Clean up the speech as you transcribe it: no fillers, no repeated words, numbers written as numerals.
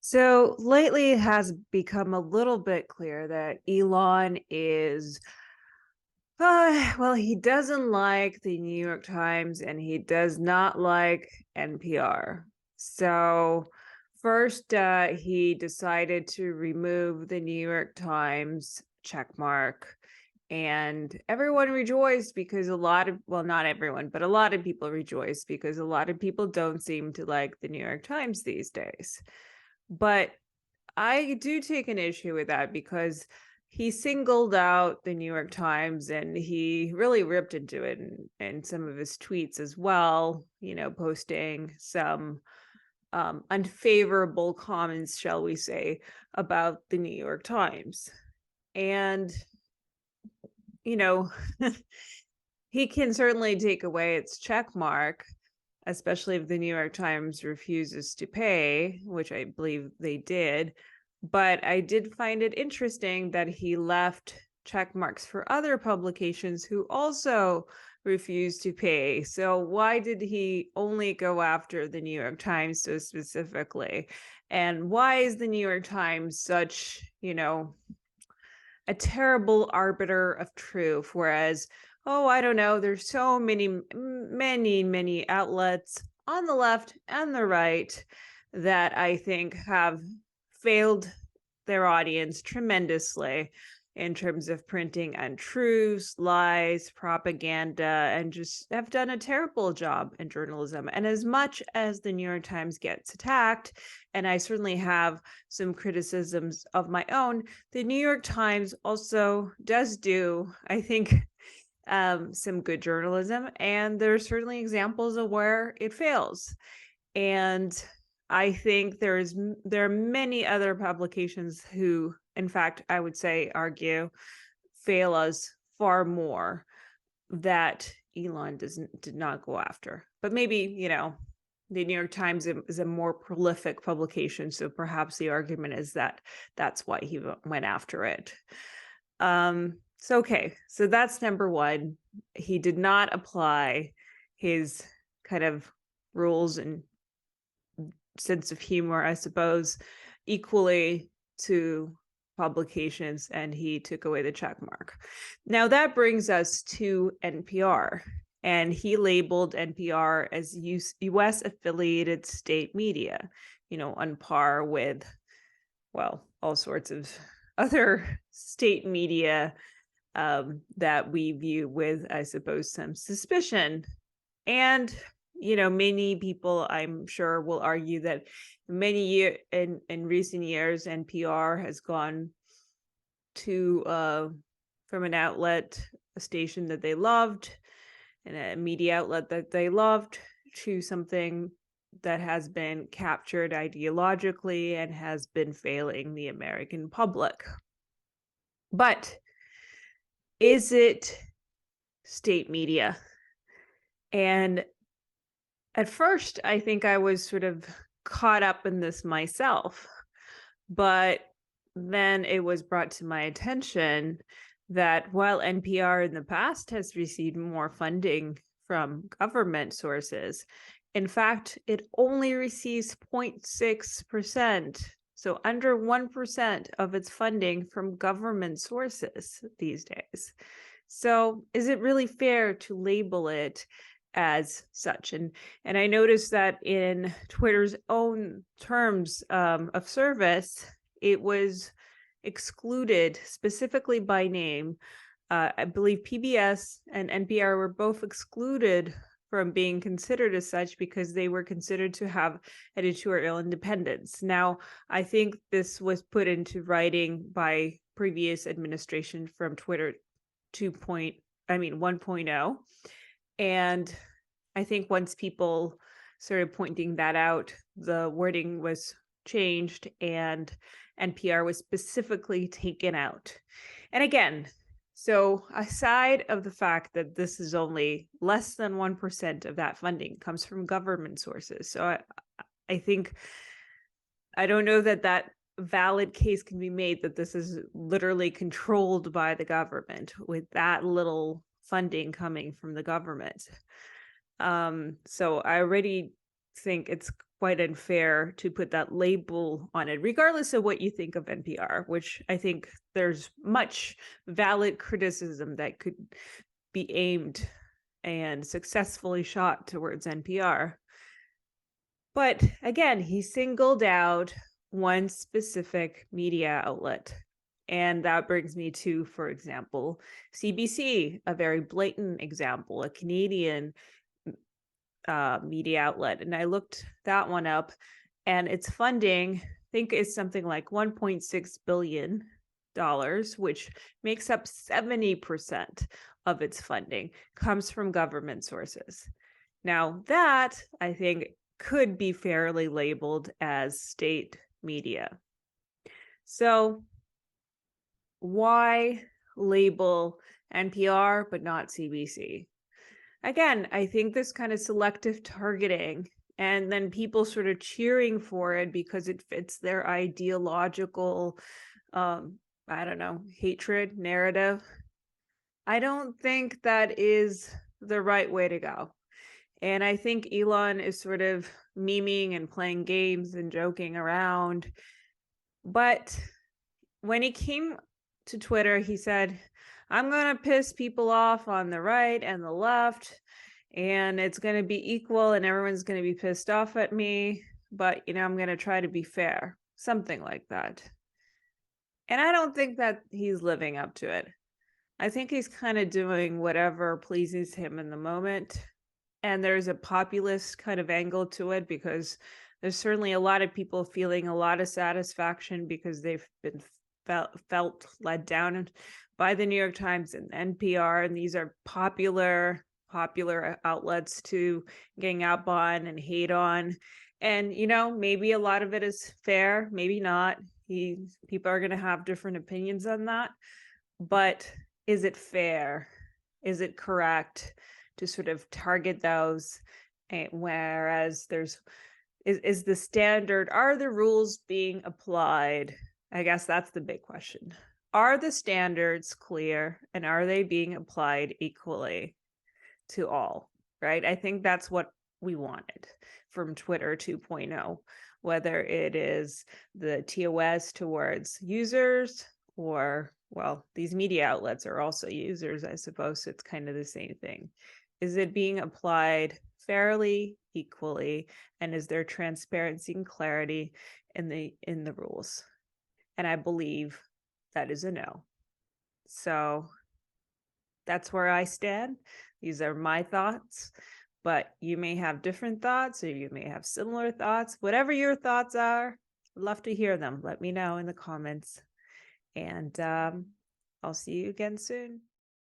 So lately it has become a little bit clear that Elon is, well, he doesn't like the New York Times and he does not like NPR. So first, he decided to remove the New York Times checkmark. And everyone rejoiced because well, not everyone, but a lot of people rejoiced because a lot of people don't seem to like the New York Times these days. But I do take an issue with that because he singled out the New York Times and he really ripped into it in some of his tweets as well, posting some unfavorable comments, shall we say, about the New York Times. And, you know, he can certainly take away its check mark, especially if the New York Times refuses to pay, which I believe they did. But I did find it interesting that he left check marks for other publications who also refused to pay. So why did he only go after the New York Times so specifically? And why is the New York Times such, a terrible arbiter of truth? Whereas, oh, I don't know, there's so many outlets on the left and the right that I think have failed their audience tremendously in terms of printing untruths, lies, propaganda, and just have done a terrible job in journalism. And as much as the New York Times gets attacked, and I certainly have some criticisms of my own, the New York Times also does do, I think, some good journalism, and there are certainly examples of where it fails. And I think there are many other publications who, in fact, I would say argue, fail us far more that Elon did not go after. But maybe, the New York Times is a more prolific publication, so perhaps the argument is that that's why he went after it. So that's number one. He did not apply his kind of rules and sense of humor, I suppose, equally to publications, and he took away the check mark. Now that brings us to NPR, and he labeled NPR as US affiliated state media, on par with, well, all sorts of other state media that we view with, I suppose, some suspicion. And many people, I'm sure, will argue that in recent years, NPR has gone to from an outlet, a station that they loved, and a media outlet that they loved, to something that has been captured ideologically and has been failing the American public. But is it state media? And at first, I think I was sort of caught up in this myself, but then it was brought to my attention that while NPR in the past has received more funding from government sources, in fact, it only receives 0.6%, so under 1% of its funding from government sources these days. So is it really fair to label it as such? And I noticed that in Twitter's own terms of service, it was excluded specifically by name. I believe PBS and NPR were both excluded from being considered as such because they were considered to have editorial independence. Now, I think this was put into writing by previous administration from Twitter 1.0. And I think once people started pointing that out, the wording was changed and NPR was specifically taken out. And again, so aside of the fact that this is only less than 1% of that funding comes from government sources. So I think, I don't know that valid case can be made that this is literally controlled by the government with that little funding coming from the government. So I already think it's quite unfair to put that label on it, regardless of what you think of NPR, which I think there's much valid criticism that could be aimed and successfully shot towards NPR. But again, he singled out one specific media outlet. And that brings me to, for example, CBC, a very blatant example, a Canadian media outlet. And I looked that one up, and its funding, I think, is something like $1.6 billion, which makes up 70% of its funding, comes from government sources. Now, that I think could be fairly labeled as state media. So, why label NPR but not CBC? Again, I think this kind of selective targeting and then people sort of cheering for it because it fits their ideological, I don't know, hatred narrative. I don't think that is the right way to go. And I think Elon is sort of memeing and playing games and joking around. But when he came to Twitter, he said, I'm going to piss people off on the right and the left, and it's going to be equal, and everyone's going to be pissed off at me. But, I'm going to try to be fair, something like that. And I don't think that he's living up to it. I think he's kind of doing whatever pleases him in the moment. And there's a populist kind of angle to it because there's certainly a lot of people feeling a lot of satisfaction because they've been felt led down by the New York Times and NPR, and these are popular outlets to gang up on and hate on. And maybe a lot of it is fair, maybe not. People are going to have different opinions on that, but is it fair? Is it correct to sort of target those? Whereas is the standard, are the rules being applied? I guess that's the big question. Are the standards clear, and are they being applied equally to all, right? I think that's what we wanted from Twitter 2.0, whether it is the TOS towards users or, well, these media outlets are also users, I suppose. So it's kind of the same thing. Is it being applied fairly, equally, and is there transparency and clarity in the rules? And I believe that is a no. So that's where I stand. These are my thoughts, but you may have different thoughts or you may have similar thoughts. Whatever your thoughts are, I'd love to hear them. Let me know in the comments. And I'll see you again soon.